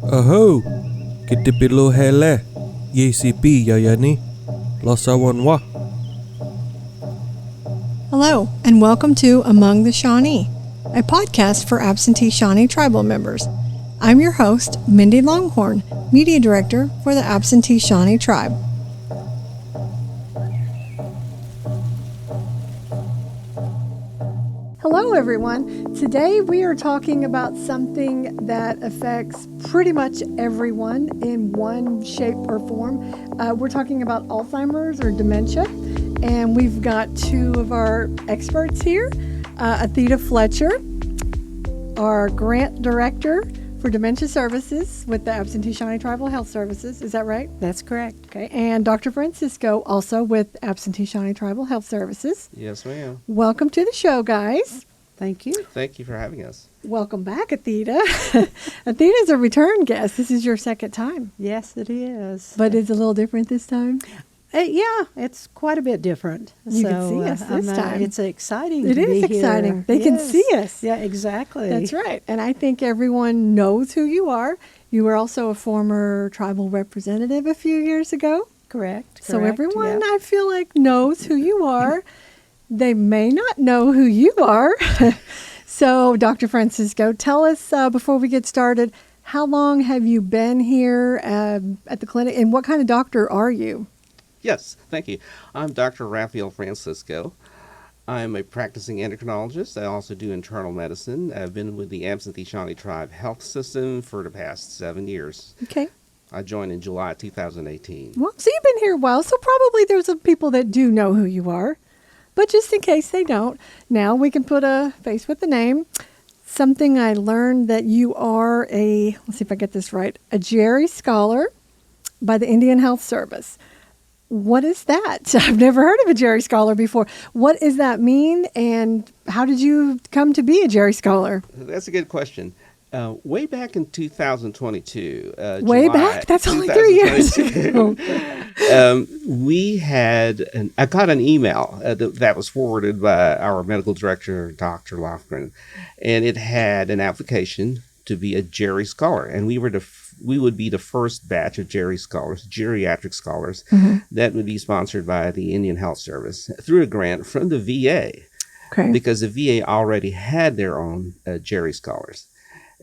Aho, kitipilo hele, yesipi yayani, lasawanwa. Hello, and welcome to Among the Shawnee, a podcast for absentee Shawnee tribal members. I'm your host, Mindy Longhorn, Media Director for the Absentee Shawnee Tribe. Hello, everyone. Today we are talking about something that affects pretty much everyone in one shape or form. We're talking about Alzheimer's or dementia, and we've got two of our experts here, Atheda Fletcher, our Grant Director for Dementia Services with the Absentee Shawnee Tribal Health Services. Is that right? That's correct. Okay. And Dr. Francisco, also with Absentee Shawnee Tribal Health Services. Yes, ma'am. Welcome to the show, guys. Thank you. Thank you for having us. Welcome back, Atheda. Atheda's a return guest. This is your second time. Yes, it is. But it's a little different this time? Yeah, it's quite a bit different. You can see us this time. It's exciting It to be is exciting. here. They can Yes. see us. Yeah, exactly. That's right. And I think everyone knows who you are. You were also a former tribal representative a few years ago. Correct. So everyone, I feel like, knows who you are. They may not know who you are. So, Dr. Francisco, tell us before we get started, how long have you been here at the clinic, and what kind of doctor are you? Yes, thank you. I'm Dr. Raphael Francisco. I'm a practicing endocrinologist. I also do internal medicine. I've been with the Absentee Shawnee Tribe Health System for the past 7 years. Okay. I joined in July 2018. Well, so you've been here a while, so probably there's some people that do know who you are. But just in case they don't, now we can put a face with the name. Something I learned that you are let's see if I get this right, a Jerry Scholar by the Indian Health Service. What is that? I've never heard of a Jerry Scholar before. What does that mean, and how did you come to be a Jerry Scholar? That's a good question. Way back in 2022. Way back? That's only 3 years ago. I got an email that was forwarded by our medical director, Dr. Lofgren, and it had an application to be a Jerry Scholar, and we would be the first batch of Jerry Scholars, geriatric scholars, that would be sponsored by the Indian Health Service through a grant from the VA, because the VA already had their own Jerry Scholars.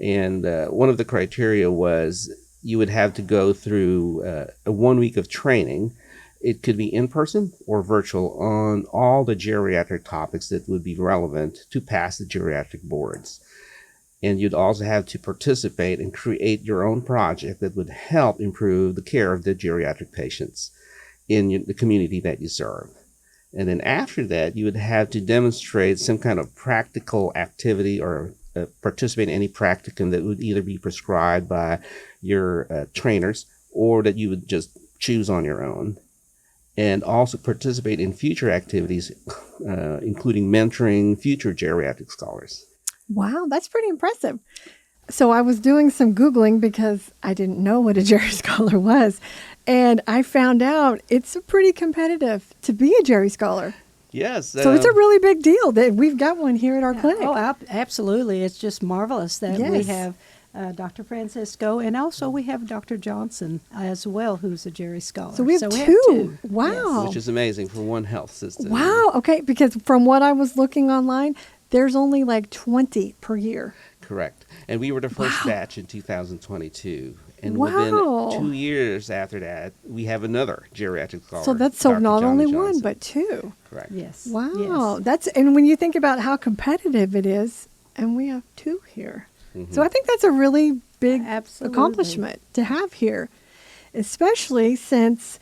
And one of the criteria was you would have to go through a 1 week of training. It could be in person or virtual on all the geriatric topics that would be relevant to pass the geriatric boards. And you'd also have to participate and create your own project that would help improve the care of the geriatric patients in the community that you serve. And then after that, you would have to demonstrate some kind of practical activity or participate in any practicum that would either be prescribed by your trainers or that you would just choose on your own. And also participate in future activities, including mentoring future geriatric scholars. Wow, that's pretty impressive. So I was doing some Googling because I didn't know what a Jerry Scholar was. And I found out it's pretty competitive to be a Jerry Scholar. Yes. So it's a really big deal that we've got one here at our clinic. Oh, absolutely. It's just marvelous that we Yes. have Dr. Francisco, and also we have Dr. Johnson as well, who's a Jerry Scholar. So we have have two. two. Wow. Which is amazing for one health system. Wow. Okay. Because from what I was looking online, there's only like 20 per year. Correct. And we were the first batch in 2022. And Wow. within 2 years after that, we have another geriatric scholar. So that's Dr. not Johnny only Johnson. one, but two. Correct. Yes. Wow. Yes. And when you think about how competitive it is, and we have two here. So I think that's a really big Absolutely. accomplishment to have here, especially since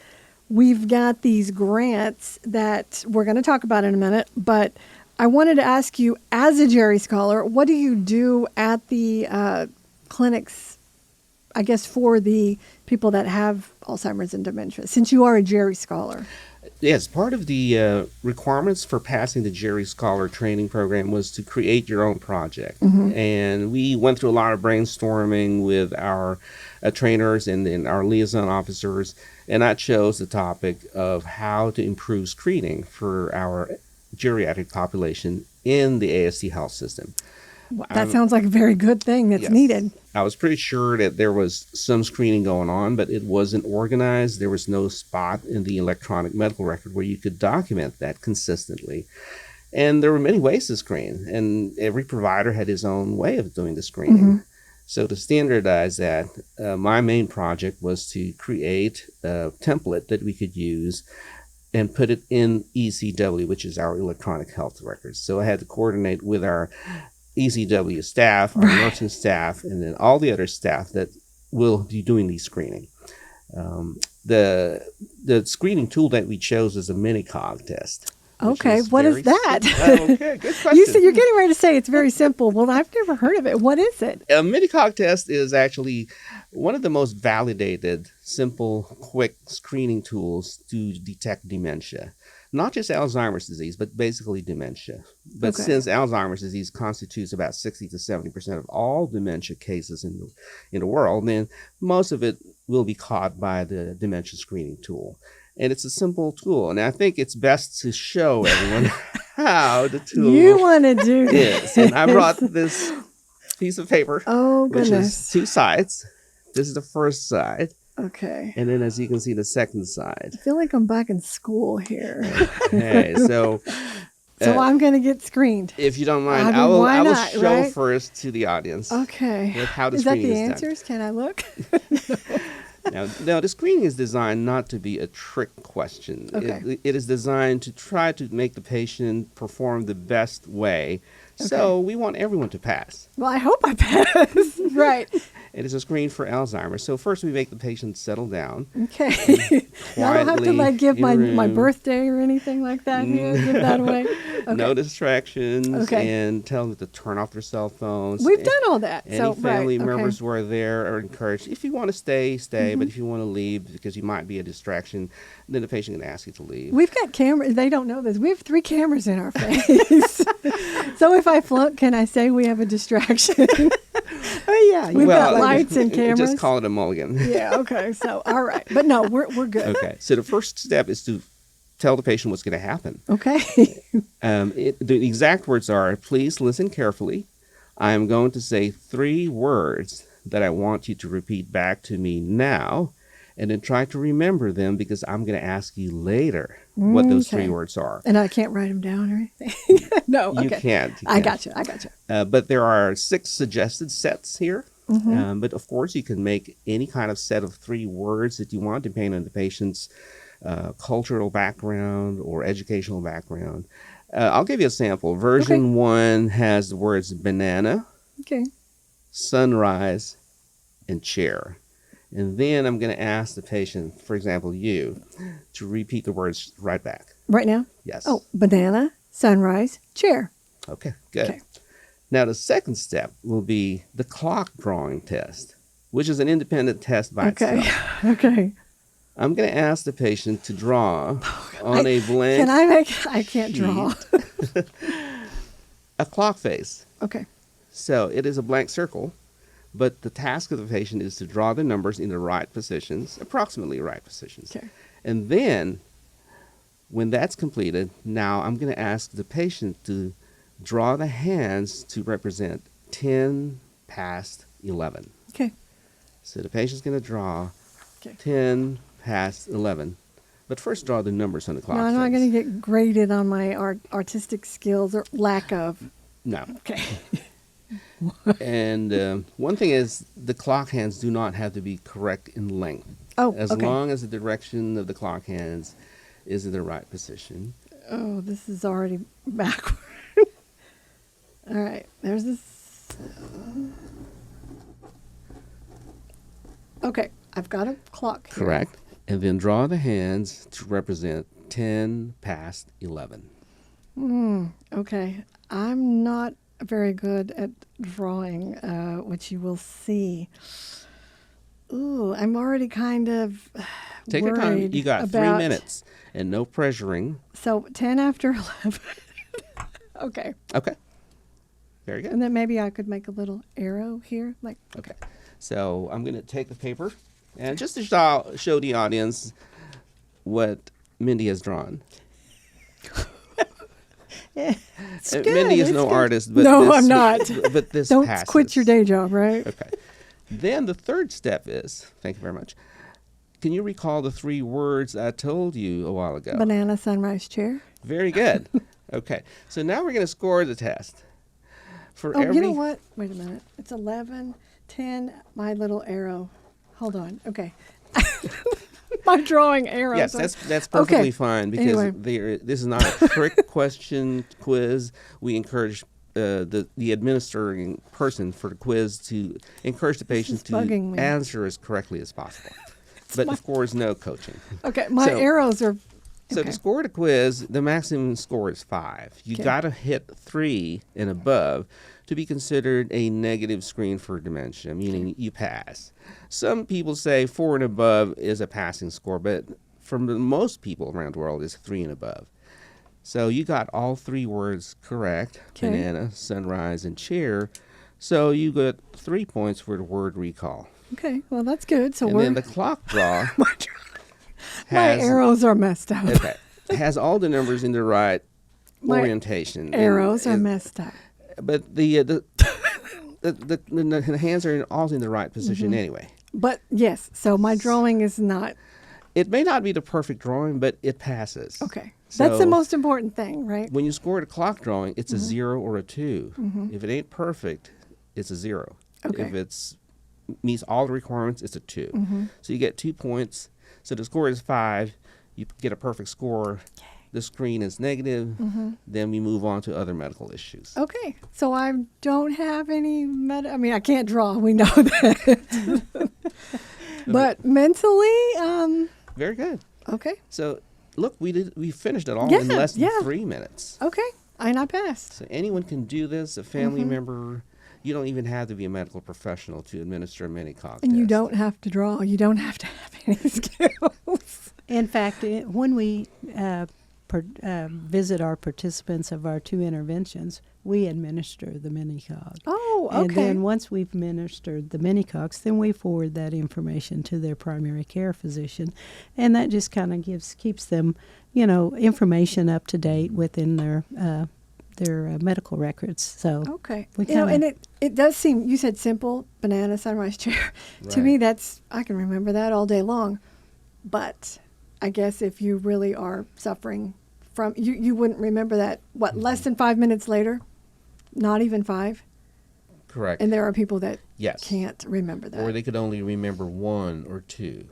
we've got these grants that we're going to talk about in a minute. But I wanted to ask you, as a Jerry Scholar, what do you do at the clinics, I guess, for the people that have Alzheimer's and dementia, since you are a Jerry Scholar? Yes, part of the requirements for passing the Jerry Scholar training program was to create your own project. And we went through a lot of brainstorming with our trainers and our liaison officers, and I chose the topic of how to improve screening for our geriatric population in the AST health system. That sounds like a very good thing that's Yes. needed. I was pretty sure that there was some screening going on, but it wasn't organized. There was no spot in the electronic medical record where you could document that consistently. And there were many ways to screen, and every provider had his own way of doing the screening. So to standardize that, my main project was to create a template that we could use and put it in ECW, which is our electronic health records. So I had to coordinate with our ECW staff, our nursing staff, and then all the other staff that will be doing these screening. The screening tool that we chose is a mini-cog test. Okay, what is that? Okay, good question. You said you're getting ready to say it's very simple. Well, I've never heard of it. What is it? A mini-cog test is actually one of the most validated, simple, quick screening tools to detect dementia. Not just Alzheimer's disease, but basically dementia. But Okay. since Alzheimer's disease constitutes about 60 to 70% of all dementia cases in the world, then most of it will be caught by the dementia screening tool. And it's a simple tool. And I think it's best to show everyone how the tool You want to do this. is. And I brought this piece of paper, Oh, which goodness. is 2 sides. This is the first side. Okay. And then as you can see, the second side. I feel like I'm back in school here. Okay, so So I'm going to get screened. if you don't mind, I mean, I will why not, show right? first to the audience Okay. with how the Is that screening the is answers? Can I look? done. Now, the screening is designed not to be a trick question. Okay. It is designed to try to make the patient perform the best way. So we want everyone to pass. Well, I hope I pass. Right. It is a screen for Alzheimer's. So first we make the patient settle down. Okay. I don't have to like give my room. birthday or anything like that here. Give that away. Okay. No distractions. Okay. And tell them to turn off their cell phones. We've done all that. Any So family right. members Okay. who are there are encouraged. If you want to stay, stay. But if you want to leave because you might be a distraction, then the patient can ask you to leave. We've got cameras. They don't know this. We have 3 cameras in our face. So if I flunk, can I say we have a distraction? Oh, yeah. We've got lights and cameras. Just call it a mulligan. Yeah. Okay. So all right. But no, we're good. Okay. So the first step is to tell the patient what's going to happen. Okay. The exact words are, please listen carefully. I am going to say 3 words that I want you to repeat back to me now, and then try to remember them because I'm going to ask you later what those 3 Okay. words are. And I can't write them down or anything. No. You Okay. can't. I got you. But there are 6 suggested sets here. But of course, you can make any kind of set of 3 words that you want, depending on the patient's cultural background or educational background. I'll give you a sample. Version 1 has the words banana, Okay. sunrise, and chair. And then I'm going to ask the patient, for example, you, to repeat the words right back. Right now? Yes. Oh, banana, sunrise, chair. Okay, good. Okay. Now, the second step will be the clock drawing test, which is an independent test by Okay. itself. Okay. I'm going to ask the patient to draw on a blank Can I make? I can't draw. a clock face. Okay. So it is a blank circle, but the task of the patient is to draw the numbers in the right positions, approximately right positions. Okay. And then, when that's completed, now I'm going to ask the patient to draw the hands to represent 10 past 11. Okay. So the patient's going to draw Okay. 10 past 11. But first draw the numbers on the clock No, I'm not face. going to get graded on my artistic skills or lack of. No. Okay. And one thing is, the clock hands do not have to be correct in length. Oh, As okay. long as the direction of the clock hands is in the right position. Oh, this is already backward. All right. There's this. Okay. I've got a clock here. Correct. And then draw the hands to represent 10 past 11. Okay. I'm not very good at drawing, which you will see. Ooh, I'm already kind of Take your time. worried You got about, 3 minutes and no pressuring. So 10 after 11. Okay. Okay. Very good. And then maybe I could make a little arrow here. Like, Okay. So I'm going to take the paper and just to show the audience what Mindy has drawn. It's good. Mindy is It's no good. artist, but No, this, I'm not. But this Don't passes. quit your day job, right? Okay. Then the third step is, thank you very much. Can you recall the 3 words I told you a while ago? Banana sunrise chair. Very good. Okay. So now we're going to score the test. For Oh, every you know what? Wait a minute. It's 11, 10, my little arrow. Hold on. Okay. My drawing arrows. Yes, that's perfectly Okay. fine because Anyway. this is not a trick question quiz. We encourage the administering person for the quiz to encourage the patient is to bugging me. answer as correctly as possible. But the score is no coaching. Okay, my So- arrows are. So Okay. to score the quiz, the maximum score is 5. You Okay. got to hit 3 and above to be considered a negative screen for dementia, meaning you pass. Some people say 4 and above is a passing score, but for most people around the world, it's 3 and above. So you got all 3 words correct: Okay. banana, sunrise, and chair. So you got 3 points for the word recall. Okay, well, that's good. So And we're. then the clock draw my has arrows are messed up. okay, has all the numbers in the right My orientation. Arrows are And- messed up. But the hands are all in the right position Mm-hmm. anyway. But yes, so my drawing is not. It may not be the perfect drawing, but it passes. Okay. That's the So most important thing, right? When you score the clock drawing, it's Mm-hmm. a 0 or a 2. If it ain't perfect, it's a 0. Okay. If it's meets all the requirements, it's a 2. Mm-hmm. So you get 2 points. So the score is 5. You get a perfect score. The screen is negative. Mm-hmm. Then we move on to other medical issues. Okay, so I don't have any I mean, I can't draw. We know that. But mentally, Very good. okay, So look, we finished it all Yeah, in less than yeah. 3 minutes. okay, and I passed. So anyone can do this. A family Mm-hmm. member. You don't even have to be a medical professional to administer a mini-cog And you test. don't have to draw. You don't have to have any skills. In fact, when we visit our participants of our 2 interventions, we administer the mini-cog. Oh, And okay. then once we've administered the mini-cogs, then we forward that information to their primary care physician. And that just kind of keeps them, information up to date within their medical records. So Okay. we And kinda- it does seem, you said simple, banana, sunrise chair. To me, I can remember that all day long. But I guess if you really are suffering from, you wouldn't remember that, less than 5 minutes later? Not even 5? Correct. And there are people that Yes. can't remember that. Or they could only remember 1 or 2.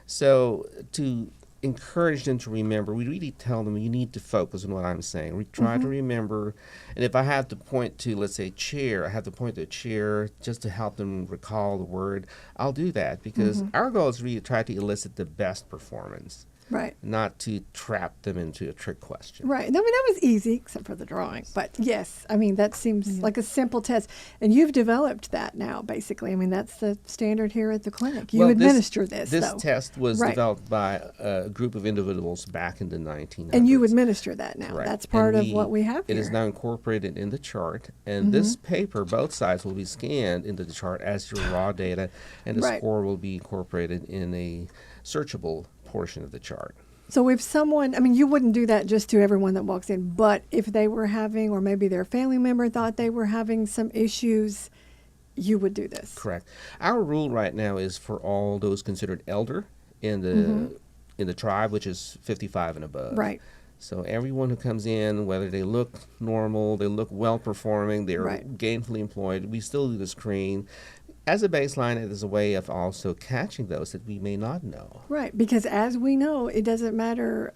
So to encourage them to remember, we really tell them you need to focus on what I'm saying. We try Mm-hmm. to remember, and if I have to point to, let's say, chair, I have to point to a chair just to help them recall the word, I'll do that because Mm-hmm. our goal is really to try to elicit the best performance, Right. not to trap them into a trick question. Right. I mean, that was easy, except for the drawing. But yes, I mean, that seems like a simple test. And you've developed that now, basically. I mean, that's the standard here at the clinic. You Well, administer this, This though. test was Right. developed by a group of individuals back in the 1900s. And you administer that now. Correct. That's part And of what we have It here. is now incorporated in the chart, and this Mm-hmm. paper, both sides will be scanned into the chart as your raw data, and the Right. score will be incorporated in a searchable portion of the chart. So if someone, I mean, you wouldn't do that just to everyone that walks in, but if they were having, or maybe their family member thought they were having some issues, you would do this. Correct. Our rule right now is for all those considered elder in the tribe, which is 55 and above. Right. So everyone who comes in, whether they look normal, they look well performing, they're Right. gainfully employed, we still do the screen. As a baseline, it is a way of also catching those that we may not know. Right, because as we know, it doesn't matter,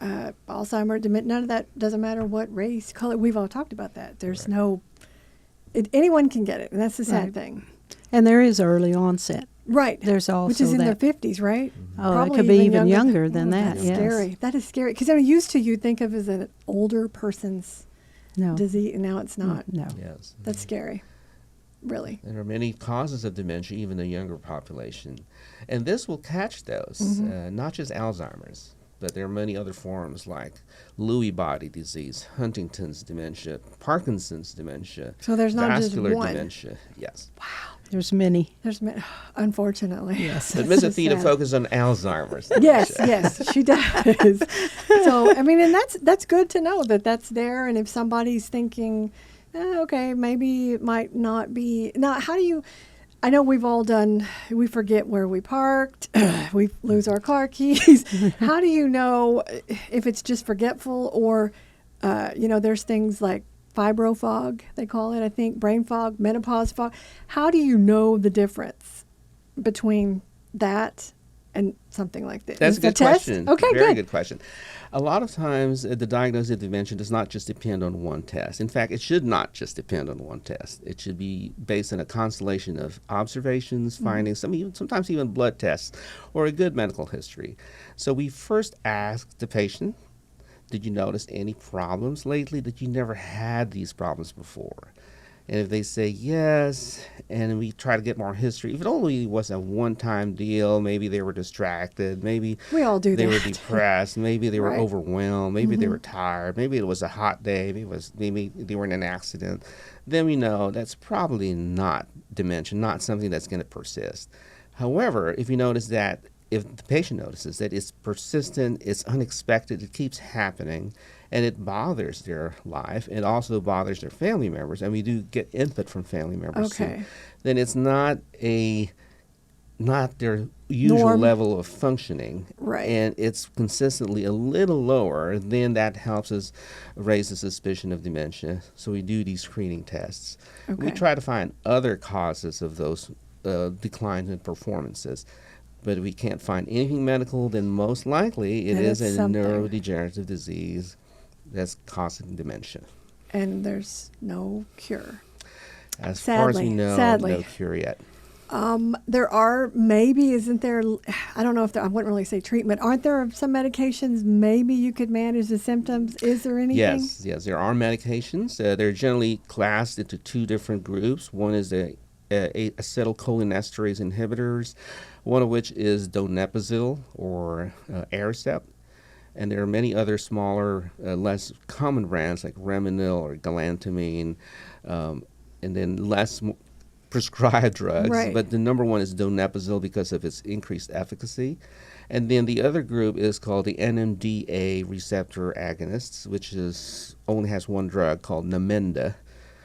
Alzheimer, dementia, none of that doesn't matter what race, color. We've all talked about that. There's Right. anyone can get it, and that's the sad Right. thing. And there is early onset. Right. There's also which is in that. the 50s, right? Oh, Probably it could be even younger than that. That's Yes. scary. That is scary. Because used to you think of as an older person's No. disease, and now it's not. No. Yes. That's scary. Really. There are many causes of dementia, even in the younger population. And this will catch those, not just Alzheimer's, but there are many other forms like Lewy body disease, Huntington's dementia, Parkinson's dementia, So there's not just vascular one. dementia. Yes. Wow. There's many. Unfortunately. Yes. But Ms. So Atheda sad. focuses on Alzheimer's. Yes, she does. So, I mean, and that's good to know that that's there. And if somebody's thinking, okay, maybe it might not be. Now, how do you, I know we forget where we parked, we lose our car keys. How do you know if it's just forgetful or, there's things like fibro fog, they call it, I think, brain fog, menopause fog. How do you know the difference between that and something like this? That's a good question. Okay, Very good question. A lot of times, the diagnosis of dementia does not just depend on one test. In fact, it should not just depend on one test. It should be based on a constellation of observations, findings, sometimes even blood tests, or a good medical history. So we first ask the patient, did you notice any problems lately? That you never had these problems before? And if they say yes, and we try to get more history, if it only was a one-time deal, maybe they were distracted, maybe we all do they that. were depressed, maybe they were Right. overwhelmed, maybe they were tired, maybe it was a hot day, maybe they were in an accident, then we know that's probably not dementia, not something that's going to persist. However, if you notice that, if the patient notices that it's persistent, it's unexpected, it keeps happening, and it bothers their life, it also bothers their family members, and we do get input from family members Okay. too, then it's not their usual Norm. level of functioning, Right. and it's consistently a little lower, then that helps us raise the suspicion of dementia. So we do these screening tests. We Okay. try to find other causes of those declines in performances. But if we can't find anything medical, then most likely it Then is it's a something. neurodegenerative disease that's causing dementia. And there's no cure. As far as we know, Sadly. no cure yet. There are isn't there, I don't know if there, I wouldn't really say treatment. Aren't there some medications maybe you could manage the symptoms? Is there anything? Yes, there are medications. They're generally classed into two different groups. One is the acetylcholinesterase inhibitors, one of which is donepezil or Aricept. And there are many other smaller, less common brands like Reminil or galantamine, and then less prescribed drugs. Right. But the number one is donepezil because of its increased efficacy. And then the other group is called the NMDA receptor agonists, which only has one drug called Namenda,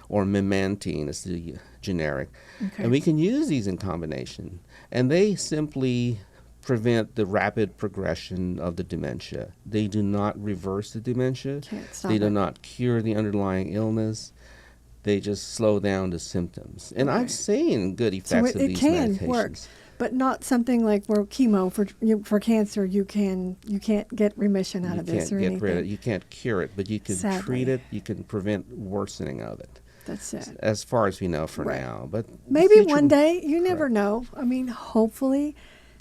or memantine is the generic. Okay. And we can use these in combination. And they simply prevent the rapid progression of the dementia. They do not reverse the dementia. Can't stop They do it. not cure the underlying illness. They just slow down the symptoms. And Okay. I've seen good So effects of it these can medications. work, but not something like where chemo for cancer you can't get remission out You of this can't or get anything. rid of it. You can't cure it, but you can Sadly. treat it. You can prevent worsening of it. That's it. As far as we know for Right. now. But Maybe future- one day, you never Correct. know. I mean, hopefully,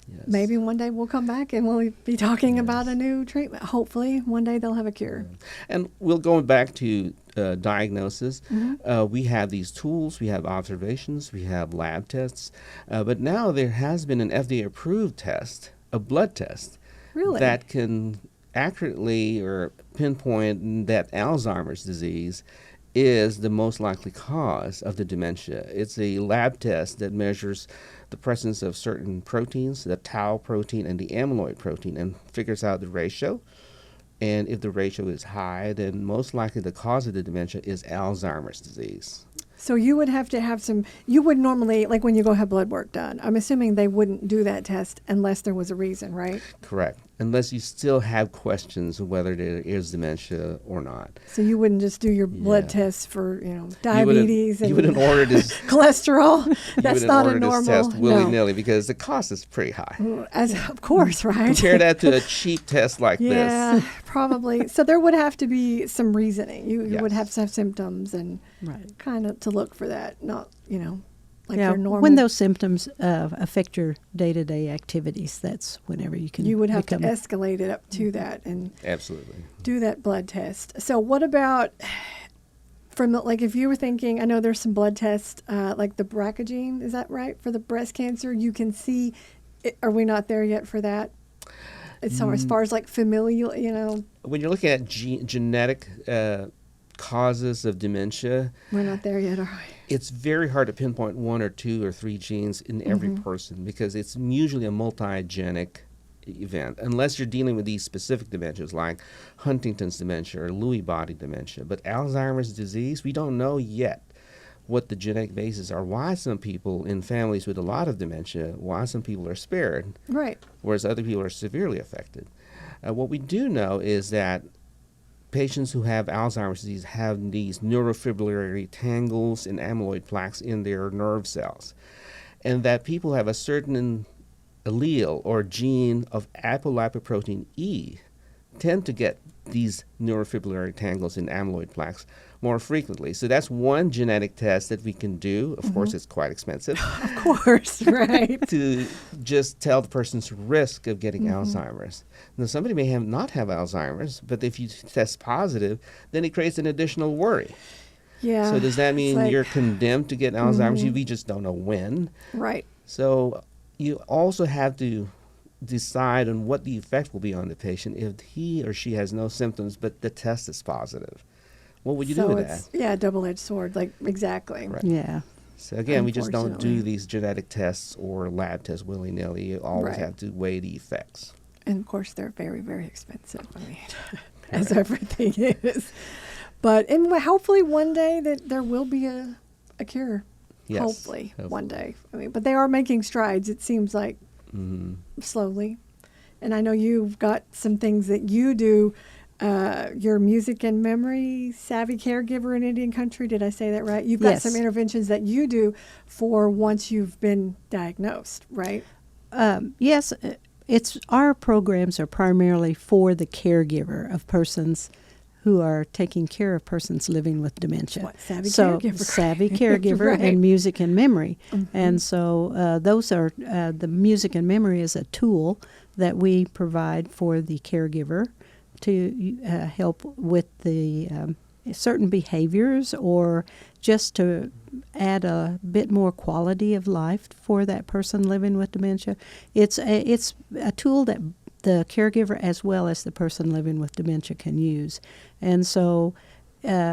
Yes. maybe one day we'll come back and we'll be talking Yes. about a new treatment. Hopefully, one day they'll have a cure. And we'll go back to diagnosis. Mm-hmm. We have these tools, we have observations, we have lab tests, but now there has been an FDA-approved test, a blood test, Really? that can accurately or pinpoint that Alzheimer's disease is the most likely cause of the dementia. It's a lab test that measures the presence of certain proteins, the tau protein and the amyloid protein, and figures out the ratio. And if the ratio is high, then most likely the cause of the dementia is Alzheimer's disease. So you would have to have you would normally, like when you go have blood work done, I'm assuming they wouldn't do that test unless there was a reason, right? Correct. Unless you still have questions of whether there is dementia or not. So you wouldn't just do your blood Yeah. tests for, diabetes You wouldn't and order this. cholesterol. You That's wouldn't not order a normal. this test willy-nilly because the cost is pretty high. Of course, right? Compare that to a cheap test like Yeah, this. probably. So there would have to be some reasoning. You would Yes. have to have symptoms and Right. kind of to look for that, not, like Yeah, your normal. when those symptoms affect your day-to-day activities, that's whenever you can. you would have become, to escalate it up to that and Absolutely. do that blood test. So what about like if you were thinking, I know there's some blood tests, like the BRCA, is that right? For the breast cancer, you can see, are we not there yet for that? As far as like familial, When you're looking at genetic causes of dementia, We're not there yet, are we? it's very hard to pinpoint 1 or 2 or 3 genes in every Mm-hmm. person because it's usually a multi-genic event, unless you're dealing with these specific dementias like Huntington's dementia or Lewy body dementia. But Alzheimer's disease, we don't know yet what the genetic bases are, why some people in families with a lot of dementia, why some people are spared, Right. whereas other people are severely affected. What we do know is that patients who have Alzheimer's disease have these neurofibrillary tangles and amyloid plaques in their nerve cells, and that people have a certain allele or gene of apolipoprotein E tend to get these neurofibrillary tangles and amyloid plaques more frequently. So that's one genetic test that we can do. Of course, it's quite expensive Of course, right. to just tell the person's risk of getting Alzheimer's. Now, somebody may not have Alzheimer's, but if you test positive, then it creates an additional worry. Yeah. So does that it's mean like- you're condemned to get Alzheimer's? We just don't know when. Right. So you also have to decide on what the effect will be on the patient if he or she has no symptoms, but the test is positive. What would you do with that? Yeah, double-edged sword, like, exactly. Right. Yeah. So again, we just don't Unfortunately. do these genetic tests or lab tests willy-nilly. You always Right. have to weigh the effects. And of course, they're very, very expensive. I mean, as everything is. But and hopefully one day that there will be a cure. Yes, Hopefully one day. I mean, but they are making strides. It seems like slowly. And I know you've got some things that you do. Your music and memory, Savvy Caregiver in Indian Country. Did I say that right? You've got Yes. some interventions that you do for once you've been diagnosed, right? Yes, it's our programs are primarily for the caregiver of persons who are taking care of persons living with dementia. What, Savvy so, Caregiver. Savvy Caregiver Right. and music and memory. And so those are, the music and memory is a tool that we provide for the caregiver to help with the certain behaviors or just to add a bit more quality of life for that person living with dementia. It's a tool that the caregiver as well as the person living with dementia can use. And so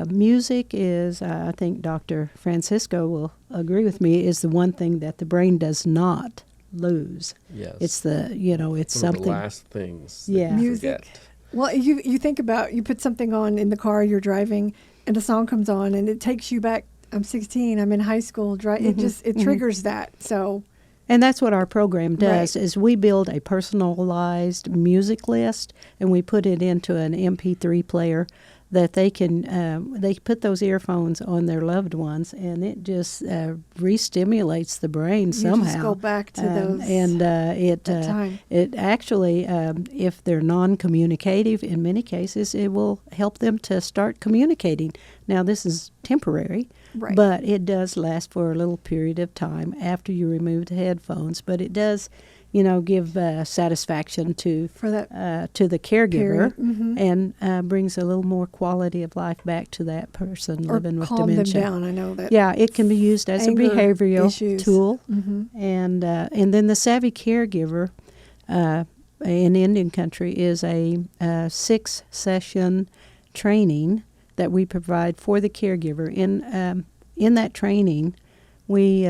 music is, I think Dr. Francisco will agree with me, is the one thing that the brain does not lose. Yes. It's the, it's One of something. the last things. Yeah. That you Music. forget. Well, you think about, you put something on in the car you're driving, and a song comes on, and it takes you back. I'm 16. I'm in high school. It triggers that. So, And that's what our program does, Right. is we build a personalized music list, and we put it into an MP3 player that they can, they put those earphones on their loved ones, and it just re-stimulates the brain somehow. You just go back to those. And that time. it actually, if they're non-communicative, in many cases, it will help them to start communicating. Now, this is temporary, Right. but it does last for a little period of time after you remove the headphones. But it does, give satisfaction to For that to the caregiver, period. Mhm. and brings a little more quality of life back to that person or living with calm dementia. them down. I know that. Yeah, it can be used as a Anger behavioral issues. tool, Mhm. and then the Savvy Caregiver in Indian Country is a 6-session training that we provide for the caregiver. In that training, we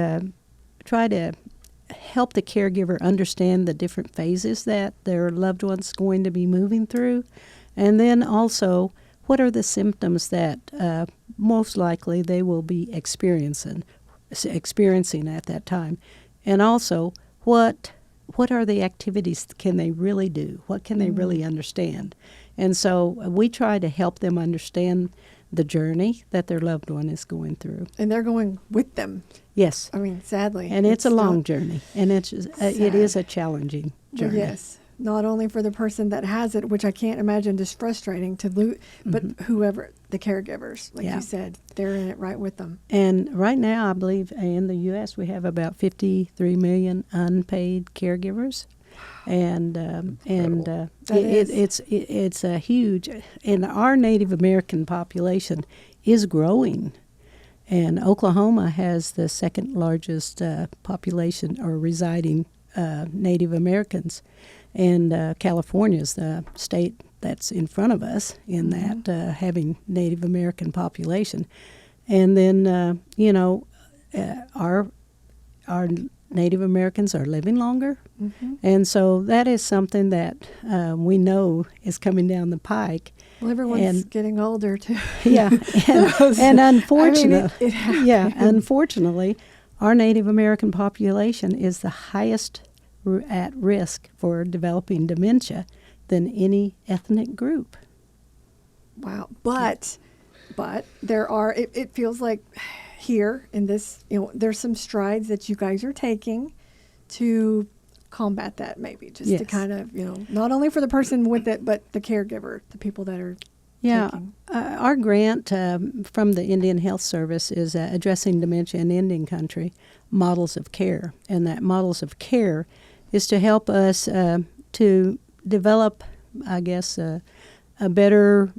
try to help the caregiver understand the different phases that their loved one's going to be moving through, and then also what are the symptoms that most likely they will be experiencing at that time, and also what are the activities can they really do? What can they really understand? And so we try to help them understand the journey that their loved one is going through. And they're going with them. Yes. I mean, sadly. And it's a long not- journey, and it is a challenging Well, journey. yes. Not only for the person that has it, which I can't imagine is frustrating to lose, but whoever, the caregivers, like Yeah. you said, they're in it right with them. And right now, I believe in the U.S. we have about 53 million unpaid caregivers, and it's a huge. And our Native American population is growing, and Oklahoma has the second largest population or residing Native Americans, and California is the state that's in front of us in that having Native American population. And then, our Native Americans are living longer. And so that is something that we know is coming down the pike. Well, everyone's getting older, too. Yeah. And unfortunately, unfortunately, our Native American population is the highest at risk for developing dementia than any ethnic group. Wow. But there are, it feels like here in this, there's some strides that you guys are taking to combat that, maybe just to kind of, not only for the person with it, but the caregiver, the people that are taking. Our grant from the Indian Health Service is addressing dementia in Indian country, models of care. And that models of care is to help us to develop, I guess, a better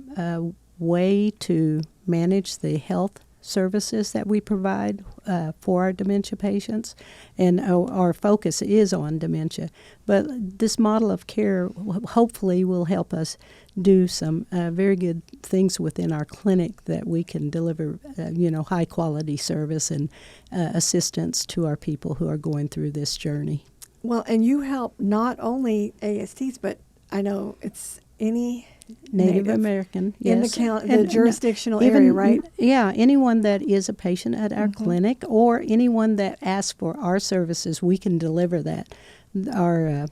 way to manage the health services that we provide for our dementia patients. And our focus is on dementia. But this model of care hopefully will help us do some very good things within our clinic that we can deliver, high quality service and assistance to our people who are going through this journey. Well, and you help not only ASTs, but I know it's any Native American, in yes. the jurisdictional area, right? Yeah, anyone that is a patient at our clinic or anyone that asks for our services, we can deliver that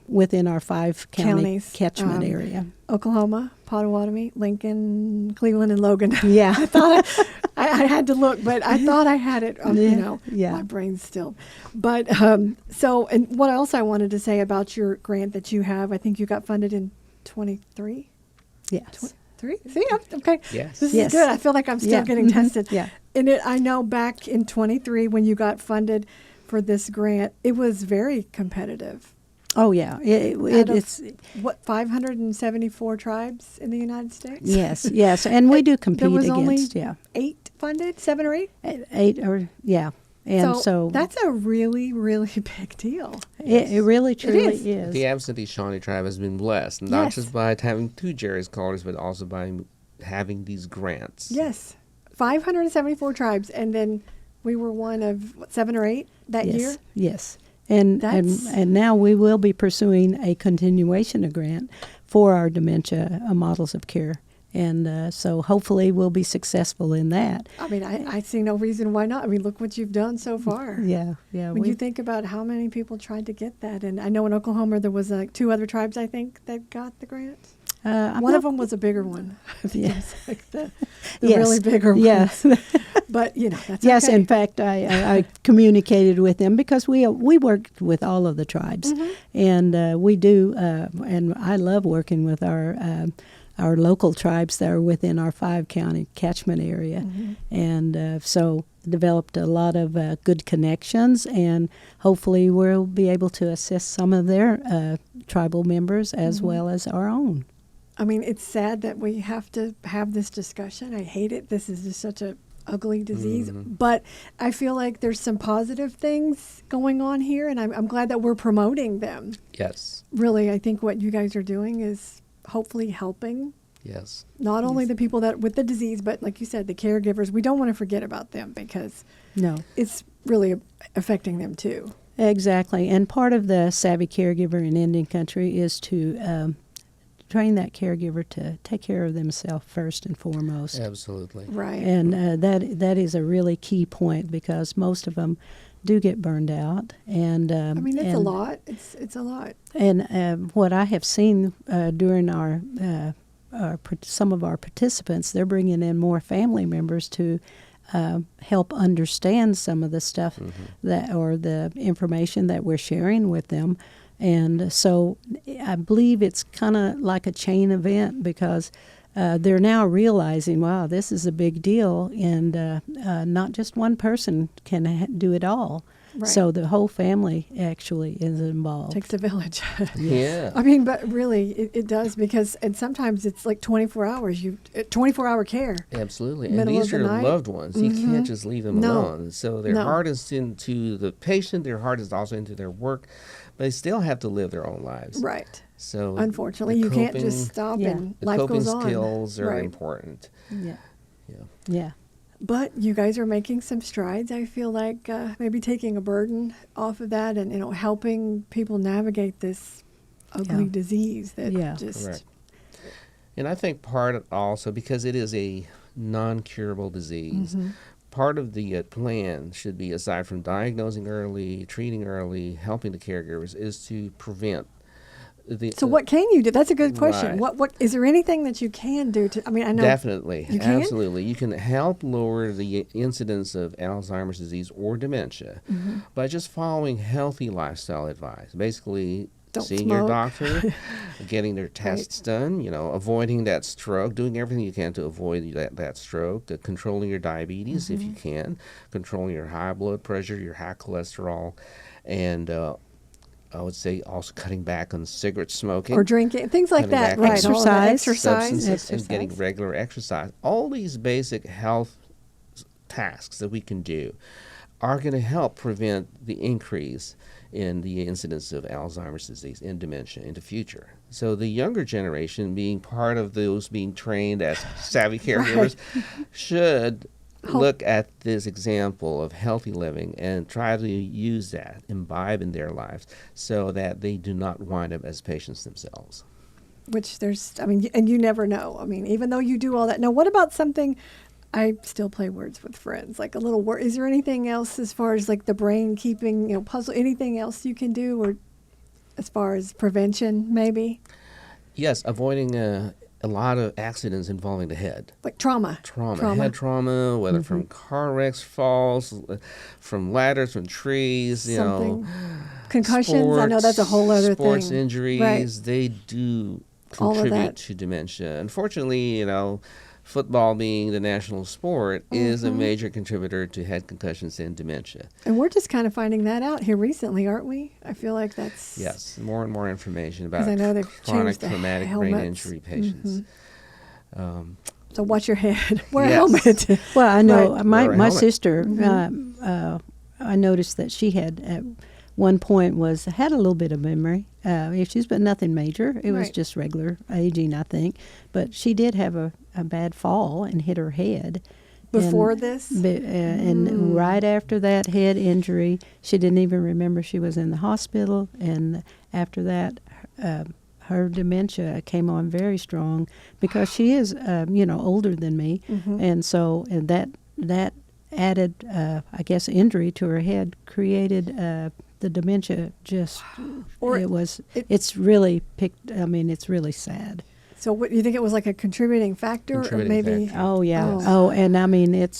within our 5 counties catchment area. Oklahoma, Potawatomi, Lincoln, Cleveland, and Logan. Yeah. I thought I had to look, but I thought I had it, my brain's still. But so, and what else I wanted to say about your grant that you have, I think you got funded in 23? Yes. 3? See, okay. Yes. This is good. I feel like I'm still getting tested. Yeah. And I know back in 23 when you got funded for this grant, it was very competitive. Oh, yeah. It's 574 tribes in the United States? Yes. And we do compete there was against, only 8 funded, 7 or 8? 8 or, yeah. And so that's a really, really big deal. It really, truly is. The absentee Shawnee tribe has been blessed, not just by having 2 Jerry's Callers, but also by having these grants. Yes. 574 tribes, and then we were one of 7 or 8 that year? Yes. And now we will be pursuing a continuation of grant for our dementia models of care. And so hopefully we'll be successful in that. I mean, I see no reason why not. I mean, look what you've done so far. Yeah. When you think about how many people tried to get that, and I know in Oklahoma there was 2 other tribes, I think, that got the grant. One of them was a bigger one. I think it was like the really bigger one. Yes. But, that's yes, okay. in fact, I communicated with them because we worked with all of the tribes. And we do, and I love working with our local tribes that are within our 5-county catchment area. And so developed a lot of good connections, and hopefully we'll be able to assist some of their tribal members as well as our own. I mean, it's sad that we have to have this discussion. I hate it. This is just such a ugly disease. But I feel like there's some positive things going on here, and I'm glad that we're promoting them. Yes. Really, I think what you guys are doing is hopefully helping. Yes. Not only the people that with the disease, but like you said, the caregivers. We don't want to forget about them because it's really affecting them too. Exactly. And part of the Savvy Caregiver in Indian country is to train that caregiver to take care of themselves first and foremost. Absolutely. Right. And that is a really key point because most of them do get burned out. And I mean, it's a lot. It's a lot. And what I have seen during some of our participants, they're bringing in more family members to help understand some of the stuff or the information that we're sharing with them. And so I believe it's kind of like a chain event because they're now realizing, wow, this is a big deal, and not just one person can do it all. Right. So the whole family actually is involved. Takes a village. Yeah. I mean, but really, it does because, and sometimes it's like 24 hours. 24-hour care. Absolutely. And Middle these of are the night. loved ones. You can't just leave them No. alone. So their No. heart is into the patient, their heart is also into their work, but they still have to live their own lives. Right. So Unfortunately, the you can't coping- just stop Yeah. and the life coping goes on. skills are Right. important. Yeah. Yeah. Yeah. But you guys are making some strides. I feel like maybe taking a burden off of that and, helping people navigate this ugly Yeah. disease that Yeah. just... Correct. And I think part of also, because it is a non-curable disease, part of the plan should be, aside from diagnosing early, treating early, helping the caregivers, is to prevent. So what can you do? That's a good question. Right. What is there anything that you can do to? I mean, I know Definitely, You can? absolutely. You can help lower the incidence of Alzheimer's disease or dementia by just following healthy lifestyle advice. Basically, Don't seeing your smoke. doctor, getting their tests done, avoiding that stroke, doing everything you can to avoid that stroke, controlling your diabetes if you can, controlling your high blood pressure, your high cholesterol, and I would say also cutting back on cigarette smoking. or drinking things like Cutting that. back on Right. All of that Exercise. substances and exercise. getting regular exercise. All these basic health tasks that we can do are going to help prevent the increase in the incidence of Alzheimer's disease and dementia in the future. So the younger generation, being part of those being trained as savvy caregivers, should look at this example of healthy living and try to use that, imbibe in their lives, so that they do not wind up as patients themselves. Which and you never know. I mean, even though you do all that. Now, what about something? I still play words with friends, like a little word. Is there anything else as far as like the brain keeping, puzzle? Anything else you can do, or as far as prevention, maybe Yes, avoiding a lot of accidents involving the head. like trauma. Head trauma, whether from car wrecks, falls, from ladders, from trees, Something. Concussions. I know that's a whole other sports thing. injuries, Right. they do All of contribute that. to dementia. Unfortunately, football being the national sport is a major contributor to head concussions and dementia. And we're just kind of finding that out here recently, aren't we? I feel like that's Yes, more and more information about 'Cause I know they've chronic changed the traumatic brain helmets. injury patients. So watch your head. Wear a Yes. helmet. Well, I know Right. my Wear a my helmet. sister. I noticed that she had at one point had a little bit of memory issues, but nothing major. It was Right. just regular aging, I think. But she did have a bad fall and hit her head. Before And- this? and right after that head injury, she didn't even remember she was in the hospital. And after that, her dementia came on very strong because she is, older than me, and so that added, I guess, injury to her head created the dementia. Or It's really picked. I mean, it's really sad. So what you think it was like a contributing factor, Contributing or maybe? factor. Oh yeah. Oh. Oh, and I mean it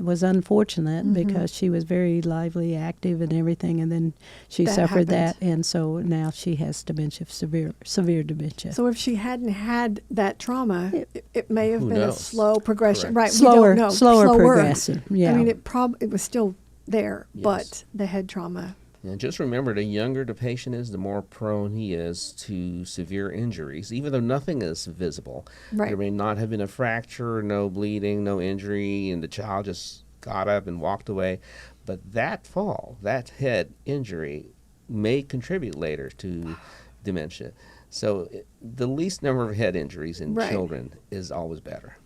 was unfortunate because she was very lively, active, and everything, and then she That suffered that, happened. and so now she has dementia, severe dementia. So if she hadn't had that trauma, it may have Who been a knows? slow progression. Correct. Right. slower, we don't know. slower progressive. Yeah. I mean, it was still there, Yes. but the head trauma. And just remember, the younger the patient is, the more prone he is to severe injuries, even though nothing is visible. Right. There may not have been a fracture, no bleeding, no injury, and the child just got up and walked away. But that fall, that head injury, may contribute later to dementia. So the least number of head injuries in Right. children is always better.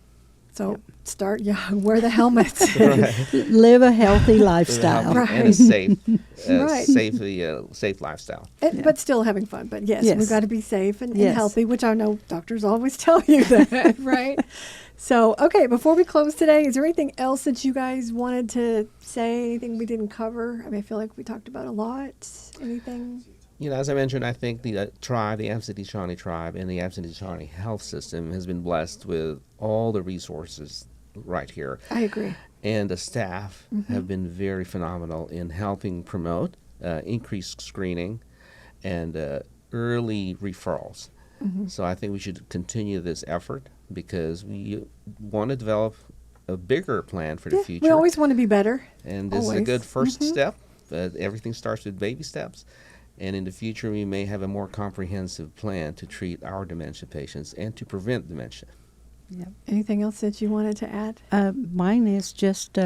So start young, wear the helmets. Live a healthy lifestyle. Right. And a safe, Right. safe lifestyle. But still having fun. But yes, Yes. we've got to be safe and Yes. healthy, which I know doctors always tell you that, right? So, okay, before we close today, is there anything else that you guys wanted to say? Anything we didn't cover? I mean, I feel like we talked about a lot. Anything? As I mentioned, I think the tribe, the Atheda Shawnee tribe, and the Atheda Shawnee health system has been blessed with all the resources right here. I agree. And the staff have been very phenomenal in helping promote increased screening and early referrals. So I think we should continue this effort because we want to develop a bigger plan for the future. We always want to be better. And this is a always. good first step. But everything starts with baby steps. And in the future, we may have a more comprehensive plan to treat our dementia patients and to prevent dementia. Yep. Anything else that you wanted to add? Mine is just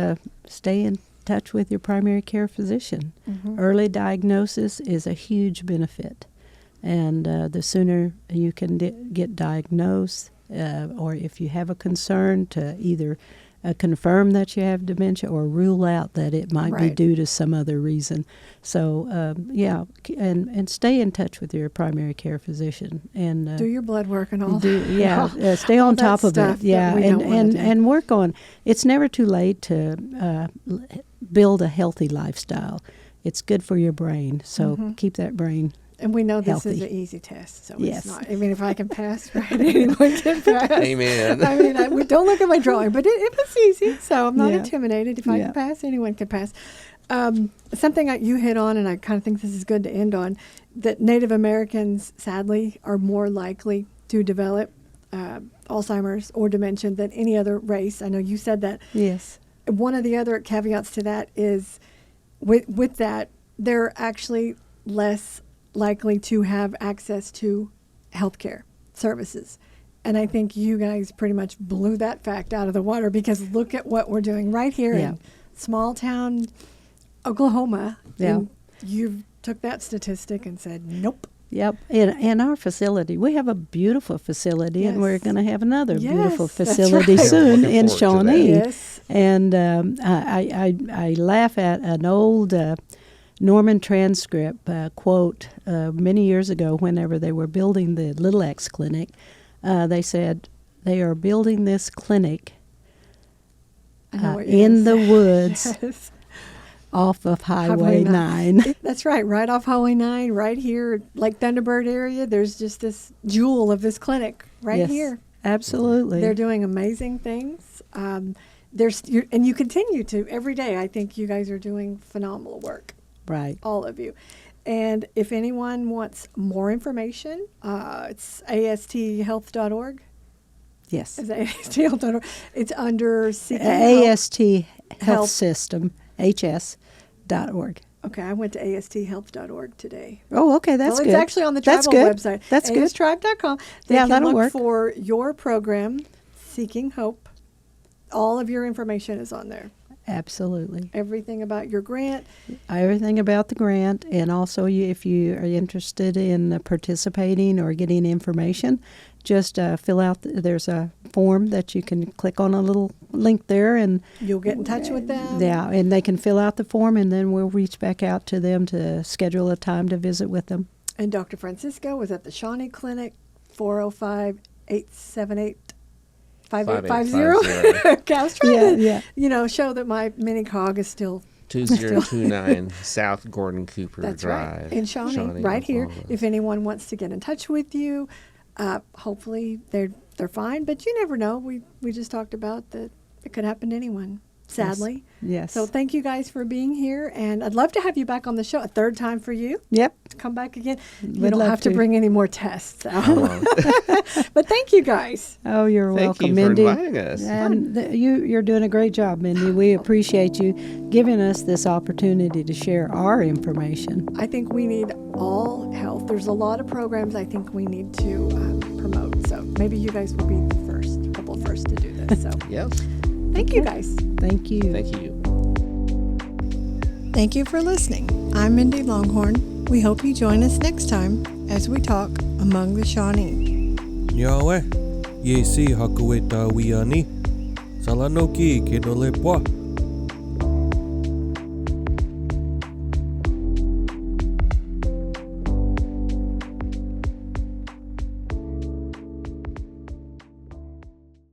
stay in touch with your primary care physician. Mm-hmm. Early diagnosis is a huge benefit. And the sooner you can get diagnosed, or if you have a concern, to either confirm that you have dementia or rule out that it might be Right. due to some other reason. So, and stay in touch with your primary care physician. And Do your blood work and all stay on all that top of stuff it. Yeah, that we don't wanna do. and work on. It's never too late to build a healthy lifestyle. It's good for your brain, so keep that brain. And we know this is Healthy. an easy test, so Yes. it's not. I mean, if I can pass, right, anyone can pass. Amen. I mean, we don't look at my drawing, but it was easy, so I'm not Yeah. intimidated. If I Yeah. can pass, anyone can pass. Something that you hit on, and I kind of think this is good to end on, that Native Americans, sadly, are more likely to develop Alzheimer's or dementia than any other race. I know you said that. Yes. One of the other caveats to that is with that, they're actually less likely to have access to healthcare services. And I think you guys pretty much blew that fact out of the water, because look at what we're doing right here Yeah. in small town Oklahoma. Yeah. And you took that statistic and said, nope. Yep. In our facility, we have a beautiful facility, and we're Yes. going to have another Yes, beautiful that's facility right. soon Looking in forward to that. Shawnee. Yes. And I laugh at an old Norman transcript quote many years ago, whenever they were building the Little X Clinic. They said, they are building this clinic I know what in you're the gonna woods say. Yes. off of Highway Highway 9. That's right off Highway 9, right here, Lake Thunderbird area. There's just this jewel of this clinic right Yes, here. Absolutely. They're doing amazing things. And you continue to every day. I think you guys are doing phenomenal work, right. all of you. And if anyone wants more information, it's asthealth.org. Yes. It's asthealth.org. It's under Seeking Help. AST Health Health. System, HS.org. Okay, I went to asthealth.org today. Oh, okay, that's well, good. it's actually on the That's tribal good. website. That's good. ASTribe.com. They Yeah, can that'll look work. for your program, Seeking Hope. All of your information is on there. Absolutely. Everything about your grant. Everything about the grant, and also if you are interested in participating or getting information, just fill out. There's a form that you can click on, a little link there, and You'll get in touch with them. yeah, and they can fill out the form, and then we'll reach back out to them to schedule a time to visit with them. And Dr. Francisco was at the Shawnee Clinic, 405-878-5850. 5850. Okay, I was trying Yeah, to, show that my mini cog is still 2029 South Gordon Cooper That's Drive. right in Shawnee, right here. Oklahoma. If anyone wants to get in touch with you, hopefully they're fine. But you never know. We just talked about that it could happen to anyone, sadly. Yes. So thank you guys for being here, and I'd love to have you back on the show a third time for you. Yep. To come back again. You Would don't love have to to. bring any more tests out. Oh, But thank you guys. Oh, you're Thank welcome, you Mindy. for inviting us. And you're doing a great job, Mindy. We appreciate you giving us this opportunity to share our information. I think we need all health. There's a lot of programs I think we need to promote. So maybe you guys will be the couple first to do this. So Yes. thank you guys. Thank you. Thank you. Thank you for listening. I'm Mindy Longhorn. We hope you join us next time as we talk among the Shawnee. Nyawe, yesi hakueta wiani. Salanoki kenolepwa.